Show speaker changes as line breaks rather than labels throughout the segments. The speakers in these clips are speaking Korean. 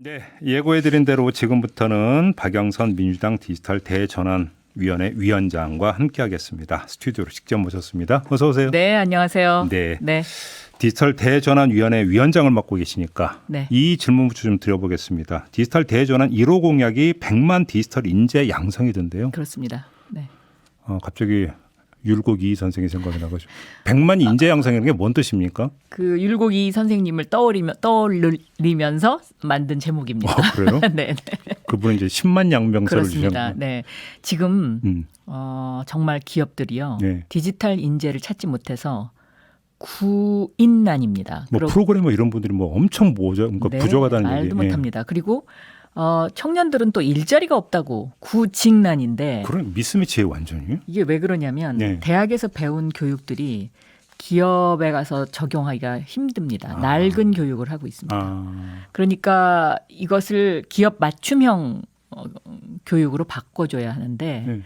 네, 예고해드린 대로 지금부터는 박영선 민주당 디지털 대전환위원회 위원장과 함께하겠습니다. 스튜디오로 직접 모셨습니다. 어서 오세요.
네, 안녕하세요.
네,
네.
디지털 대전환위원회 위원장을 맡고 계시니까
네.
이 질문부터 좀 드려보겠습니다. 디지털 대전환 1호 공약이 100만 디지털 인재 양성이던데요.
그렇습니다. 네.
갑자기 율곡 이희 선생이 생각이 나가지고 100만 인재 양성이라는 게 뭔 뜻입니까?
그 율곡이 선생님을 떠올리면서 만든 제목입니다.
그래요?
네, 네.
그분은 이제 10만 양명서를
그렇습니다.
주셨고.
네. 지금 정말 기업들이요.
네.
디지털 인재를 찾지 못해서 구인난입니다.
뭐 프로그래머 이런 분들이 뭐 엄청 그러니까
네,
부족하다는 얘기.
말도 못합니다. 그리고 청년들은 또 일자리가 없다고 구직난인데
그런 미스매치예요, 완전히.
이게 왜 그러냐면
네.
대학에서 배운 교육들이 기업에 가서 적용하기가 힘듭니다. 낡은 교육을 하고 있습니다. 그러니까 이것을 기업 맞춤형 교육으로 바꿔줘야 하는데
네.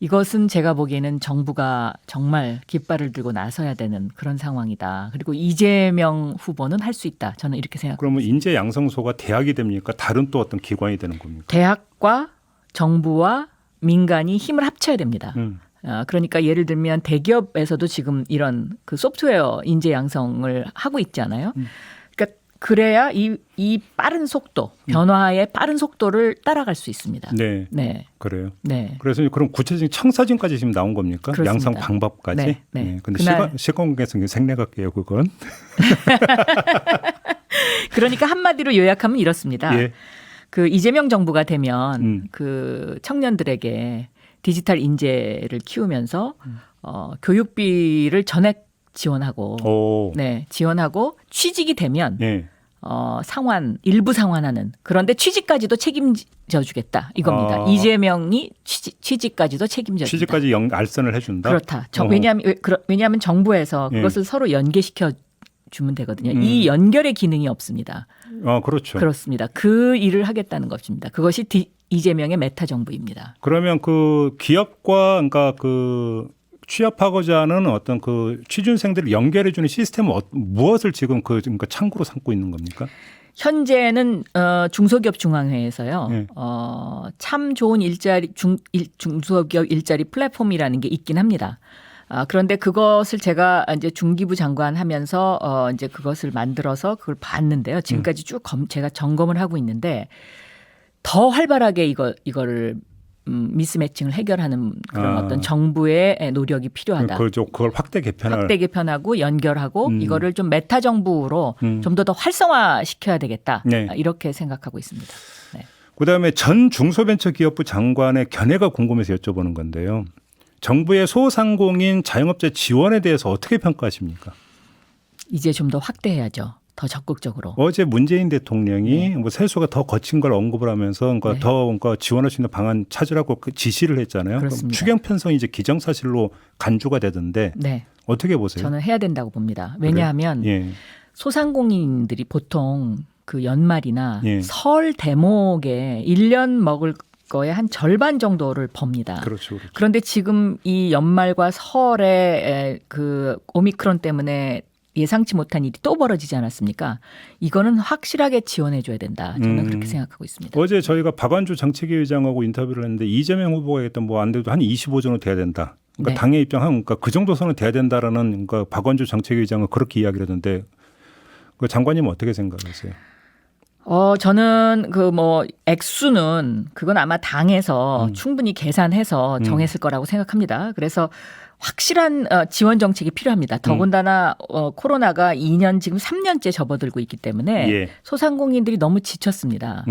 이것은 제가 보기에는 정부가 정말 깃발을 들고 나서야 되는 그런 상황이다. 그리고 이재명 후보는 할 수 있다. 저는 이렇게 생각합니다.
그러면 인재 양성소가 대학이 됩니까? 다른 또 어떤 기관이 되는 겁니까?
대학과 정부와 민간이 힘을 합쳐야 됩니다. 그러니까 예를 들면 대기업에서도 지금 이런 그 소프트웨어 인재 양성을 하고 있잖아요. 그러니까 그래야 이 빠른 속도, 변화의 빠른 속도를 따라갈 수 있습니다.
네.
네.
그래요.
네.
그래서 그럼 구체적인 청사진까지 지금 나온 겁니까?
그렇습니다.
양성 방법까지?
네. 네.
근데
그날-
시간관계에서 생략할게요, 그건.
그러니까 한마디로 요약하면 이렇습니다.
예.
그 이재명 정부가 되면 그 청년들에게 디지털 인재를 키우면서 교육비를 전액 지원하고
오.
네, 지원하고 취직이 되면
예.
일부 상환하는 그런데 취직까지도 책임져 주겠다 이겁니다. 이재명이 취직까지도 책임져 준다.
취직까지 알선을 해준다?
그렇다.
어허.
왜냐하면 정부에서
예.
그것을 서로 연계시켜 주면 되거든요. 이 연결의 기능이 없습니다.
그렇죠.
그렇습니다. 그 일을 하겠다는 것입니다. 그것이 이재명의 메타 정부입니다.
그러면 그 기업과 그러니까 그 취업하고자 하는 어떤 그 취준생들을 연결해주는 시스템은 무엇을 지금 그러니까 창구로 삼고 있는 겁니까?
현재는 중소기업 중앙회에서요.
네.
참 좋은 중소기업 일자리 플랫폼이라는 게 있긴 합니다. 그런데 그것을 제가 이제 중기부 장관 하면서 이제 그것을 만들어서 그걸 봤는데요. 지금까지 쭉 제가 점검을 하고 있는데 더 활발하게 이거를 미스매칭을 해결하는 그런 어떤 정부의 노력이 필요하다.
그걸 확대
개편하고 연결하고 이거를 좀 메타 정부로 좀 더 활성화 시켜야 되겠다.
네.
이렇게 생각하고 있습니다. 네.
그다음에 전 중소벤처기업부 장관의 견해가 궁금해서 여쭤보는 건데요. 정부의 소상공인 자영업자 지원에 대해서 어떻게 평가하십니까?
이제 좀 더 확대해야죠. 더 적극적으로.
어제 문재인 대통령이 뭐 세수가 더 거친 걸 언급을 하면서 그러니까
네.
더 지원할 수 있는 방안 찾으라고 지시를 했잖아요. 그럼
그렇습니다.
추경 편성이 이제 기정사실로 간주가 되던데
네.
어떻게 보세요?
저는 해야 된다고 봅니다. 왜냐하면
예.
소상공인들이 보통 그 연말이나
예.
설 대목에 1년 먹을 거의 한 절반 정도를 법니다.
그렇죠. 그렇죠.
그런데 지금 이 연말과 설에 그 오미크론 때문에 예상치 못한 일이 또 벌어지지 않았습니까? 이거는 확실하게 지원해 줘야 된다. 저는 그렇게 생각하고 있습니다.
어제 저희가 박완주 정책위 의장하고 인터뷰를 했는데 이재명 후보가 했던 뭐 안 돼도 한 25 정도 돼야 된다. 그러니까
네.
당의 입장은 그러니까 그 정도 선은 돼야 된다라는 그러니까 박완주 정책위 의장은 그렇게 이야기를 하던데 그 장관님은 어떻게 생각하세요?
저는 그 뭐 액수는 그건 아마 당에서 충분히 계산해서 정했을 거라고 생각합니다. 그래서 확실한 지원 정책이 필요합니다. 더군다나 코로나가 2년 지금 3년째 접어들고 있기 때문에
예.
소상공인들이 너무 지쳤습니다.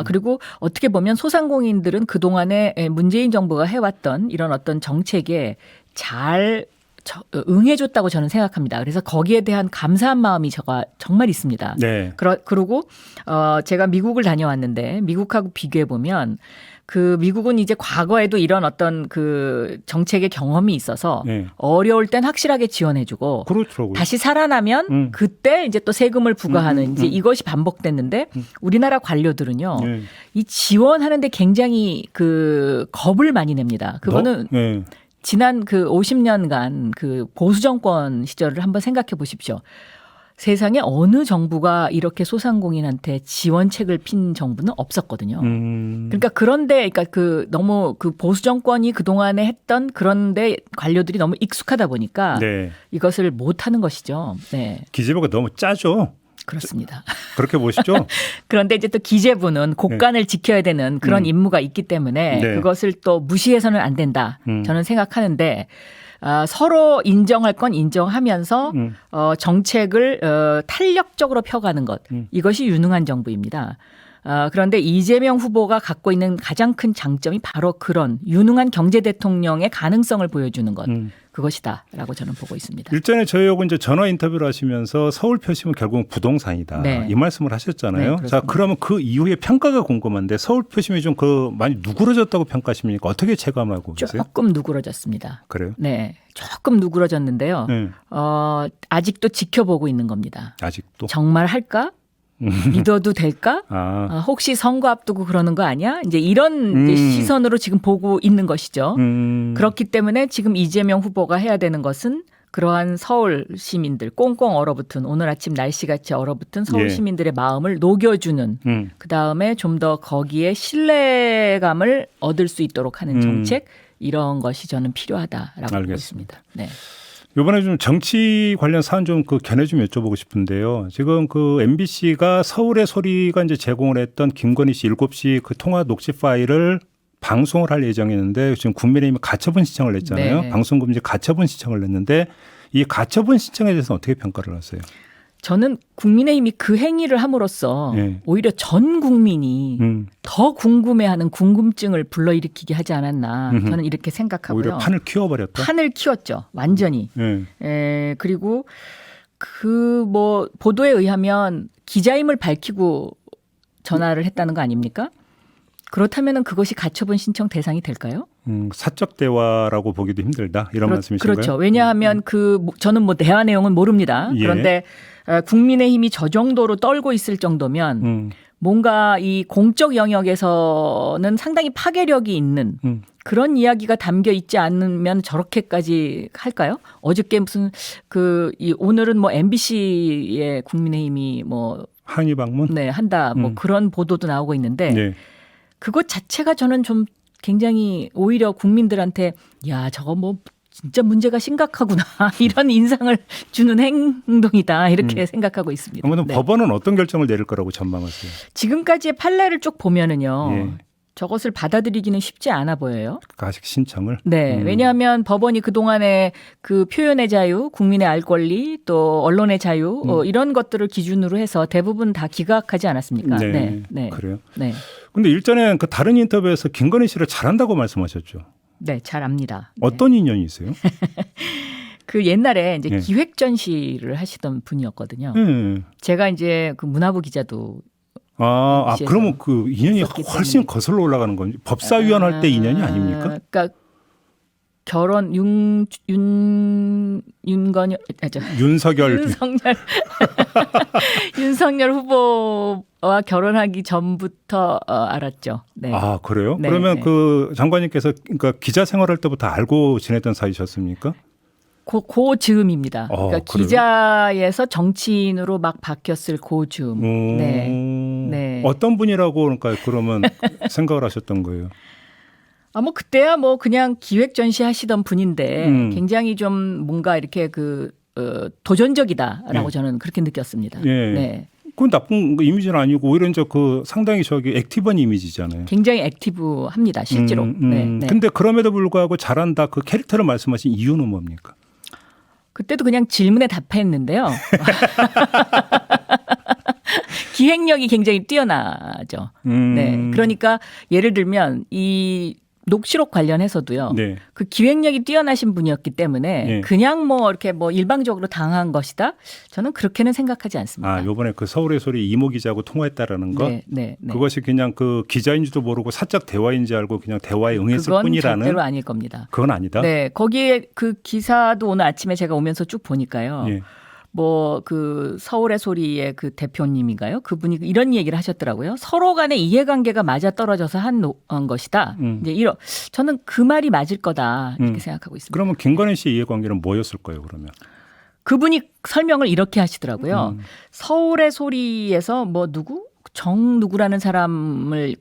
그리고 어떻게 보면 소상공인들은 그동안에 문재인 정부가 해왔던 이런 어떤 정책에 잘 응해줬다고 저는 생각합니다. 그래서 거기에 대한 감사한 마음이 제가 정말 있습니다.
네.
그리고 제가 미국을 다녀왔는데 미국하고 비교해 보면 그 미국은 이제 과거에도 이런 어떤 그 정책의 경험이 있어서
네.
어려울 땐 확실하게 지원해주고
그렇더라고요.
다시 살아나면 그때 이제 또 세금을 부과하는 이제 이것이 반복됐는데 우리나라 관료들은요
네.
이 지원하는데 굉장히 그 겁을 많이 냅니다. 그거는
네.
지난 그 50년간 그 보수 정권 시절을 한번 생각해 보십시오. 세상에 어느 정부가 이렇게 소상공인한테 지원책을 핀 정부는 없었거든요. 그러니까 그러니까 그 너무 그 보수 정권이 그동안에 했던 그런데 관료들이 너무 익숙하다 보니까
네.
이것을 못 하는 것이죠. 네.
기재부가 너무 짜죠.
그렇습니다.
그렇게 보시죠.
그런데 이제 또 기재부는 곳간을 지켜야 되는 그런 임무가 있기 때문에
네.
그것을 또 무시해서는 안 된다. 저는 생각하는데 서로 인정할 건 인정하면서 정책을 탄력적으로 펴가는 것. 이것이 유능한 정부입니다. 그런데 이재명 후보가 갖고 있는 가장 큰 장점이 바로 그런 유능한 경제 대통령의 가능성을 보여주는 것. 그것이다라고 저는 보고 있습니다.
일전에 저희하고 이제 전화 인터뷰를 하시면서 서울 표심은 결국 부동산이다.
네.
이 말씀을 하셨잖아요.
네,
자, 그러면 그 이후의 평가가 궁금한데 서울 표심이 좀 많이 누그러졌다고 평가하십니까? 어떻게 체감하고 계세요?
조금 누그러졌습니다.
그래요?
네, 조금 누그러졌는데요.
네.
아직도 지켜보고 있는 겁니다.
아직도.
정말 할까? 믿어도 될까? 혹시 선거 앞두고 그러는 거 아니야? 이제 이런 이제 시선으로 지금 보고 있는 것이죠. 그렇기 때문에 지금 이재명 후보가 해야 되는 것은 그러한 서울 시민들 꽁꽁 얼어붙은 오늘 아침 날씨같이 얼어붙은 서울
예.
시민들의 마음을 녹여주는 그다음에 좀 더 거기에 신뢰감을 얻을 수 있도록 하는 정책 이런 것이 저는 필요하다라고 보고 있습니다. 네.
이번에 좀 정치 관련 사안 좀 그 견해 좀 여쭤보고 싶은데요. 지금 그 MBC가 서울의 소리가 이제 제공을 했던 김건희 씨 7시 그 통화 녹취 파일을 방송을 할 예정이었는데 지금 국민의힘이 가처분 신청을 냈잖아요.
네.
방송금지 가처분 신청을 냈는데 이 가처분 신청에 대해서 어떻게 평가를 하세요?
저는 국민의힘이 그 행위를 함으로써
네.
오히려 전 국민이 더 궁금해하는 궁금증을 불러일으키게 하지 않았나 저는 이렇게 생각하고요.
오히려 판을 키워버렸다.
판을 키웠죠. 완전히.
네.
그리고 그 뭐 보도에 의하면 기자임을 밝히고 전화를 했다는 거 아닙니까? 그렇다면 그것이 가처분 신청 대상이 될까요?
사적 대화라고 보기도 힘들다 이런 말씀이신가요?
그렇죠. 왜냐하면 저는 뭐 대화 내용은 모릅니다.
예.
그런데 국민의힘이 저 정도로 떨고 있을 정도면 뭔가 이 공적 영역에서는 상당히 파괴력이 있는 그런 이야기가 담겨 있지 않으면 저렇게까지 할까요? 어저께 무슨 오늘은 뭐 MBC의 국민의힘이 뭐
항의 방문?
네, 한다 뭐 그런 보도도 나오고 있는데
네.
그것 자체가 저는 좀 굉장히 오히려 국민들한테 야 저거 뭐 진짜 문제가 심각하구나 이런 인상을 주는 행동이다 이렇게 생각하고 있습니다.
아무튼
네.
법원은 어떤 결정을 내릴 거라고 전망하세요?
지금까지의 판례를 쭉 보면은요.
예.
저것을 받아들이기는 쉽지 않아 보여요.
가식 신청을?
네. 왜냐하면 법원이 그동안에 그 표현의 자유, 국민의 알 권리, 또 언론의 자유 이런 것들을 기준으로 해서 대부분 다 기각하지 않았습니까?
네.
네.
그래요?
네.
근데 일전에 그 다른 인터뷰에서 김건희 씨를 잘한다고 말씀하셨죠.
네, 잘 압니다. 네.
어떤 인연이 있어요?
그 옛날에 이제
네.
기획 전시를 하시던 분이었거든요.
네.
제가 이제 그 문화부 기자도 MBC에서
그러면 그 인연이
있었기
훨씬
때문에.
거슬러 올라가는 건 법사위원 할 때 인연이 아닙니까?
그러니까 결혼 윤건열
윤석열
윤석열 후보와 결혼하기 전부터 알았죠. 네.
아 그래요?
네,
그러면
네.
그 장관님께서 그러니까 기자 생활할 때부터 알고 지내던 사이셨습니까?
고 즈음입니다. 그러니까
그래요?
기자에서 정치인으로 막 바뀌었을 고 즈음. 네. 네.
어떤 분이라고 그러니까 그러면 생각을 하셨던 거예요?
뭐 그때야 뭐 그냥 기획 전시 하시던 분인데 굉장히 좀 뭔가 이렇게 도전적이다라고 저는 그렇게 느꼈습니다.
예.
네.
그건 나쁜 이미지는 아니고 오히려 이제 그 상당히 액티브한 이미지잖아요.
굉장히 액티브합니다, 실제로. 네, 네.
근데 그럼에도 불구하고 잘한다 그 캐릭터를 말씀하신 이유는 뭡니까?
그때도 그냥 질문에 답했는데요. 기획력이 굉장히 뛰어나죠. 네. 그러니까 예를 들면 이 녹취록 관련해서도요.
네.
그 기획력이 뛰어나신 분이었기 때문에
네.
그냥 뭐 이렇게 뭐 일방적으로 당한 것이다. 저는 그렇게는 생각하지 않습니다.
요번에 그 서울의 소리 이모 기자하고 통화했다라는 거?
네, 네, 네.
그것이 그냥 그 기자인지도 모르고 사적 대화인지 알고 그냥 대화에 응했을
그건
뿐이라는.
절대로 아닐 겁니다.
그건 아니다.
네, 거기에 그 기사도 오늘 아침에 제가 오면서 쭉 보니까요.
예.
뭐 그 서울의 소리의 그 대표님인가요? 그분이 이런 얘기를 하셨더라고요. 서로 간의 이해관계가 맞아 떨어져서 한 것이다. 이제 저는 그 말이 맞을 거다 이렇게 생각하고 있습니다.
그러면 김건희 씨 이해관계는 뭐였을 거예요, 그러면?
그분이 설명을 이렇게 하시더라고요. 서울의 소리에서 뭐 누구라는 사람을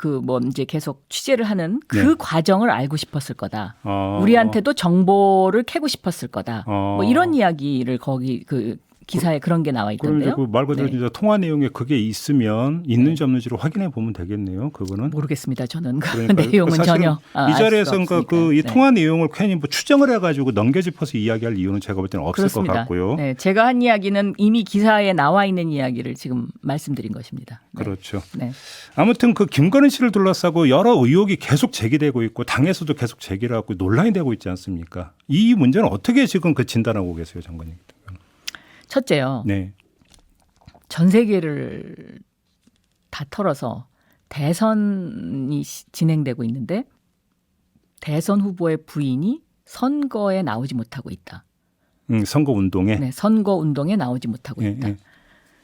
이제 계속 취재를 하는 그
네.
과정을 알고 싶었을 거다. 우리한테도 정보를 캐고 싶었을 거다. 뭐 이런 이야기를 거기 그 기사에 그런 게 나와
그럼 이제
있던데요.
그 말 그대로
네.
진짜 통화 내용에 그게 있으면 있는지 없는지를 확인해 보면 되겠네요. 그거는.
모르겠습니다. 저는 그
그러니까요.
내용은
사실은
전혀
이 자리에서 그러니까 이
네.
통화 내용을 괜히 뭐 추정을 해가지고 넘겨짚어서 이야기할 이유는 제가 볼 때는 없을
그렇습니다.
것 같고요.
네, 제가 한 이야기는 이미 기사에 나와 있는 이야기를 지금 말씀드린 것입니다. 네.
그렇죠.
네.
아무튼 그 김건희 씨를 둘러싸고 여러 의혹이 계속 제기되고 있고 당에서도 계속 제기를 하고 논란이 되고 있지 않습니까? 이 문제는 어떻게 지금 그 진단하고 계세요, 장관님?
첫째요.
네.
전 세계를 다 털어서 대선이 진행되고 있는데 대선 후보의 부인이 선거에 나오지 못하고 있다.
선거 운동에.
네, 선거 운동에 나오지 못하고
네,
있다.
네.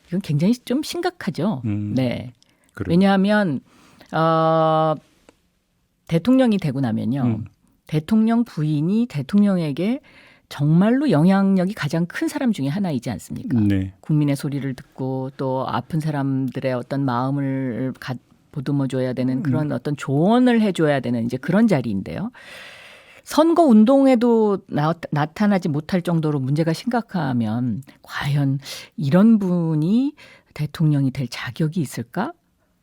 이건 굉장히 좀 심각하죠. 네.
그래요.
왜냐하면 대통령이 되고 나면요. 대통령 부인이 대통령에게 정말로 영향력이 가장 큰 사람 중에 하나이지 않습니까?
네.
국민의 소리를 듣고 또 아픈 사람들의 어떤 마음을 보듬어 줘야 되는 그런 어떤 조언을 해줘야 되는 이제 그런 자리인데요. 선거 운동에도 나타나지 못할 정도로 문제가 심각하면 과연 이런 분이 대통령이 될 자격이 있을까?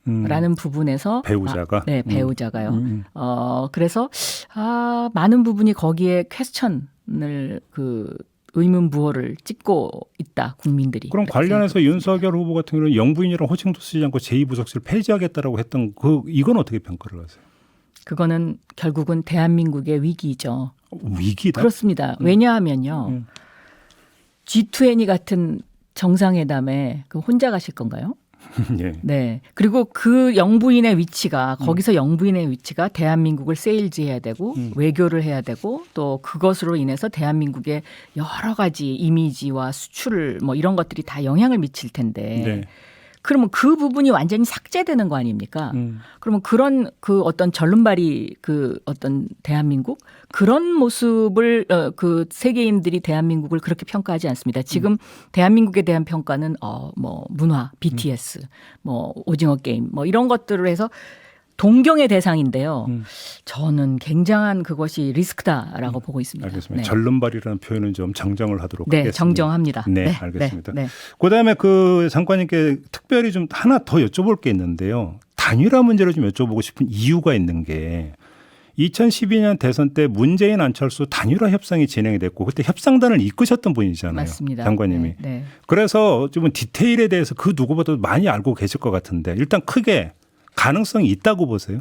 라는 부분에서
배우자가
네, 배우자가요. 그래서 많은 부분이 거기에 퀘스천을 의문부호를 찍고 있다 국민들이.
그럼 관련해서 윤석열 후보 같은 경우는 영부인이랑 호칭도 쓰지 않고 제2부속실을 폐지하겠다라고 했던 이건 어떻게 평가를 하세요?
그거는 결국은 대한민국의 위기죠.
위기다.
그렇습니다. 왜냐하면요. G20 같은 정상회담에 혼자 가실 건가요?
예.
네. 그리고 그 영부인의 위치가 거기서 영부인의 위치가 대한민국을 세일즈해야 되고 외교를 해야 되고 또 그것으로 인해서 대한민국의 여러 가지 이미지와 수출 뭐 이런 것들이 다 영향을 미칠 텐데
네.
그러면 그 부분이 완전히 삭제되는 거 아닙니까? 그러면 그런 그 어떤 절름발이 그 어떤 대한민국 그런 모습을 그 세계인들이 대한민국을 그렇게 평가하지 않습니다. 지금 대한민국에 대한 평가는 뭐 문화, BTS, 뭐 오징어 게임, 뭐 이런 것들을 해서 동경의 대상인데요. 저는 굉장한 그것이 리스크다라고 보고 있습니다.
알겠습니다.
네.
절름발이라는 표현은 좀 정정을 하도록
네,
하겠습니다.
정정합니다.
네, 알겠습니다.
네.
그다음에 그 장관님께 특별히 좀 하나 더 여쭤볼 게 있는데요. 단일화 문제를 좀 여쭤보고 싶은 이유가 있는 게 2012년 대선 때 문재인 안철수 단일화 협상이 진행이 됐고 그때 협상단을 이끄셨던 분이잖아요.
맞습니다.
장관님이.
네.
그래서 좀 디테일에 대해서 그 누구보다도 많이 알고 계실 것 같은데 일단 크게 가능성이 있다고 보세요?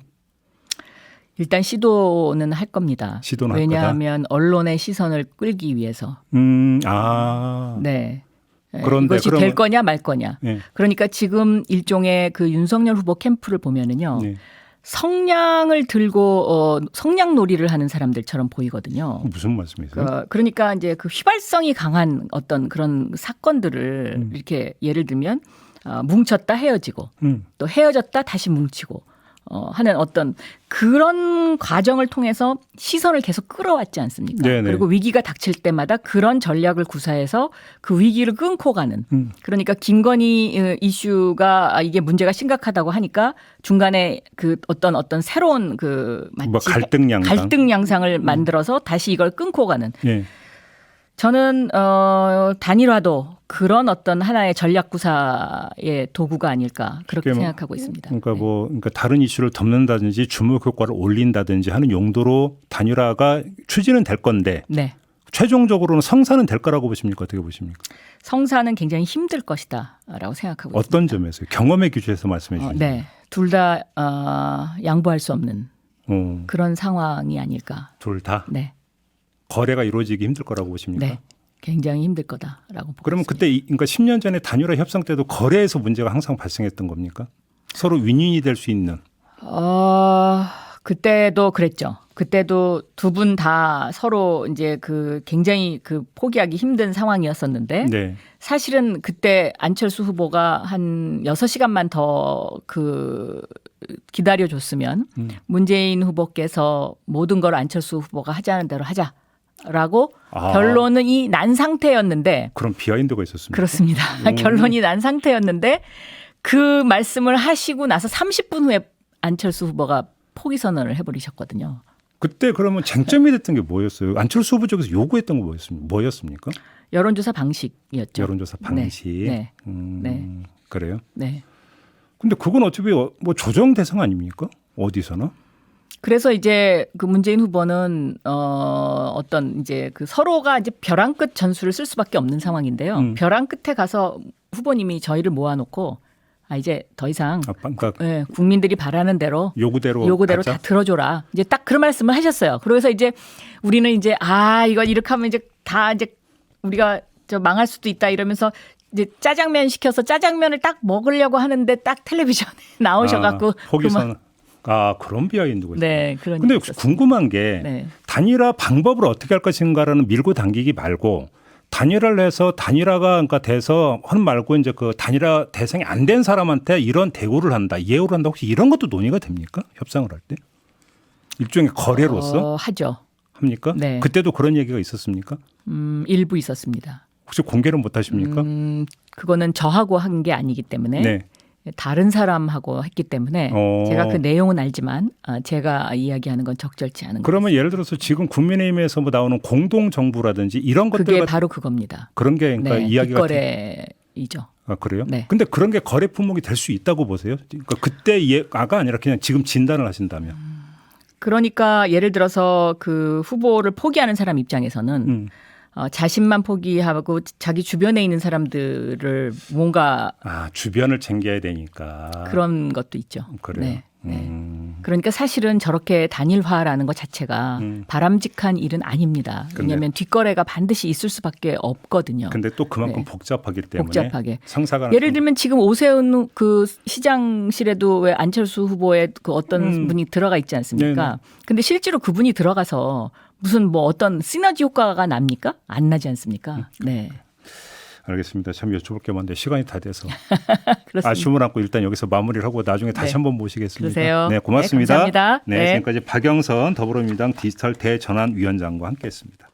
일단 시도는 할 겁니다.
시도는 할
왜냐하면 언론의 시선을 끌기 위해서.
그런데
네. 이것이 될 거냐 말 거냐.
네.
그러니까 지금 일종의 그 윤석열 후보 캠프를 보면은요.
네.
성냥을 들고 성냥 놀이를 하는 사람들처럼 보이거든요.
무슨 말씀이세요?
그러니까 이제 그 휘발성이 강한 어떤 그런 사건들을 이렇게 예를 들면 뭉쳤다 헤어지고 또 헤어졌다 다시 뭉치고 하는 어떤 그런 과정을 통해서 시선을 계속 끌어왔지 않습니까?
네네.
그리고 위기가 닥칠 때마다 그런 전략을 구사해서 그 위기를 끊고 가는. 그러니까 김건희 이슈가 이게 문제가 심각하다고 하니까 중간에 그 어떤 새로운 그 마치
뭐 갈등
양상을 만들어서 다시 이걸 끊고 가는.
예.
저는 단일화도 그런 어떤 하나의 전략 구사의 도구가 아닐까 그렇게 생각하고 있습니다.
그러니까 그러니까 다른 이슈를 덮는다든지 주목 효과를 올린다든지 하는 용도로 단일화가 추진은 될 건데
네.
최종적으로는 성사는 될 거라고 보십니까? 어떻게 보십니까?
성사는 굉장히 힘들 것이다라고 생각하고
어떤
있습니다.
점에서요? 경험의 기준에서 말씀해 주시죠.
네, 둘 다 양보할 수 없는
어,
그런 상황이 아닐까.
둘 다
네,
거래가 이루어지기 힘들 거라고 보십니까?
네, 굉장히 힘들 거다라고 보고
그러면
있습니다.
그때 그러니까 10년 전에 단일화 협상 때도 거래에서 문제가 항상 발생했던 겁니까? 서로 윈윈이 될 수 있는.
그때도 그랬죠. 그때도 두 분 다 서로 이제 그 굉장히 그 포기하기 힘든 상황이었었는데
네.
사실은 그때 안철수 후보가 한 6시간만 더 기다려줬으면 문재인 후보께서 모든 걸 안철수 후보가 하자는 대로 하자. 라고
아.
결론이 난 상태였는데
그런 비하인드가 있었습니다.
그렇습니다. 결론이 난 상태였는데 그 말씀을 하시고 나서 30분 후에 안철수 후보가 포기 선언을 해버리셨거든요.
그때 그러면 쟁점이 됐던 게 뭐였어요? 안철수 후보 쪽에서 요구했던 거 뭐였습니까?
여론조사 방식이었죠.
여론조사 방식.
네.
그래요?
네.
근데 그건 어차피 뭐 조정 대상 아닙니까? 어디서나?
그래서 이제 그 문재인 후보는 어떤 이제 그 서로가 이제 벼랑 끝 전술을 쓸 수밖에 없는 상황인데요. 벼랑 끝에 가서 후보님이 저희를 모아놓고 이제 더 이상
그러니까
네, 국민들이 바라는 대로
요구대로
요구대로 다 들어줘라. 이제 딱 그런 말씀을 하셨어요. 그래서 이제 우리는 이제 이거 이렇게 하면 이제 다 이제 우리가 저 망할 수도 있다 이러면서 이제 짜장면 시켜서 짜장면을 딱 먹으려고 하는데 딱 텔레비전에 나오셔갖고
포기선 그런 비하인드가 있어요.
네, 그런.
근데 궁금한 게
네.
단일화 방법을 어떻게 할 것인가라는 밀고 당기기 말고 단일화를 해서 단일화가 그러니까 돼서 하는 말고 이제 그 단일화 대상이 안 된 사람한테 이런 대우를 한다, 예우를 한다. 혹시 이런 것도 논의가 됩니까? 협상을 할 때? 일종의 거래로서
하죠.
합니까?
네.
그때도 그런 얘기가 있었습니까?
일부 있었습니다.
혹시 공개는 못 하십니까?
그거는 저하고 한 게 아니기 때문에
네.
다른 사람하고 했기 때문에 제가 그 내용은 알지만 제가 이야기하는 건 적절치 않은
그러면
거죠.
예를 들어서 지금 국민의힘에서 뭐 나오는 공동정부라든지 이런 것들
그게 바로 그겁니다.
그런 게 그러니까
네,
이야기가
뒷거래이죠.
그래요?
네.
근데 그런 게 거래 품목이 될 수 있다고 보세요? 그러니까 그때 아가 아니라 그냥 지금 진단을 하신다면.
그러니까 예를 들어서 그 후보를 포기하는 사람 입장에서는 자신만 포기하고 자기 주변에 있는 사람들을 뭔가
주변을 챙겨야 되니까
그런 것도 있죠.
그래요.
네. 네. 그러니까 사실은 저렇게 단일화라는 것 자체가 바람직한 일은 아닙니다. 왜냐하면 뒷거래가 반드시 있을 수밖에 없거든요.
근데 또 그만큼 복잡하기 때문에
복잡하게.
상사가
예를 들면 지금 오세훈 그 시장실에도 왜 안철수 후보의 그 어떤 분이 들어가 있지 않습니까?
네네.
근데 실제로 그분이 들어가서 무슨 뭐 어떤 시너지 효과가 납니까? 안 나지 않습니까? 네.
알겠습니다. 참 여쭤볼 게 많은데 시간이 다 돼서
그렇습니다.
아쉬움을 안고 일단 여기서 마무리를 하고 나중에 다시 한번 모시겠습니다.
그러세요.
네, 고맙습니다.
네, 감사합니다.
네, 지금까지 박영선 더불어민주당 디지털 대전환위원장과 함께했습니다.